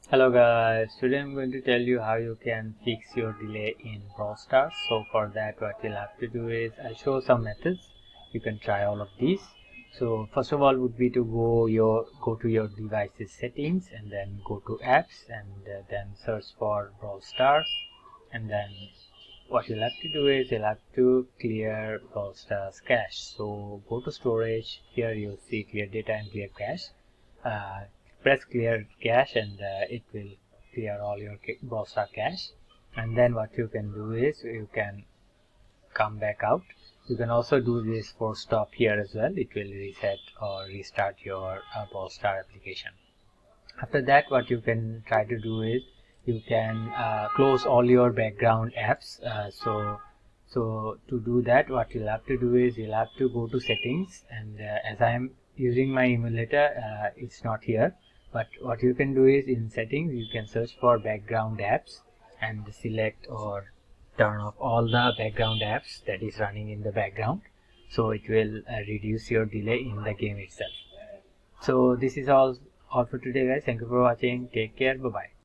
Hello guys, today I'm going to tell you how you can fix your delay in Brawl Stars. So for that what you'll have to do is I'll show some methods. You can try all of these. So first of all would be to go to your device's settings and then go to apps and then search for Brawl Stars, and then what you'll have to do is you'll have to clear Brawl Stars cache. So go to storage, here you'll see clear data and clear cache. uh, Press clear cache and it will clear all your Brawl Stars cache. And then what you can do is you can come back out. You can also do this for stop here as well. It will reset or restart your Brawl Stars application. After that what you can try to do is you can close all your background apps. So to do that what you'll have to do is you'll have to go to settings, and as I am using my emulator, it's not here, but what you can do is in settings you can search for background apps and select or turn off all the background apps that is running in the background, so it will reduce your delay in the game itself. So this is all for today guys. Thank you for watching. Take care. Bye bye.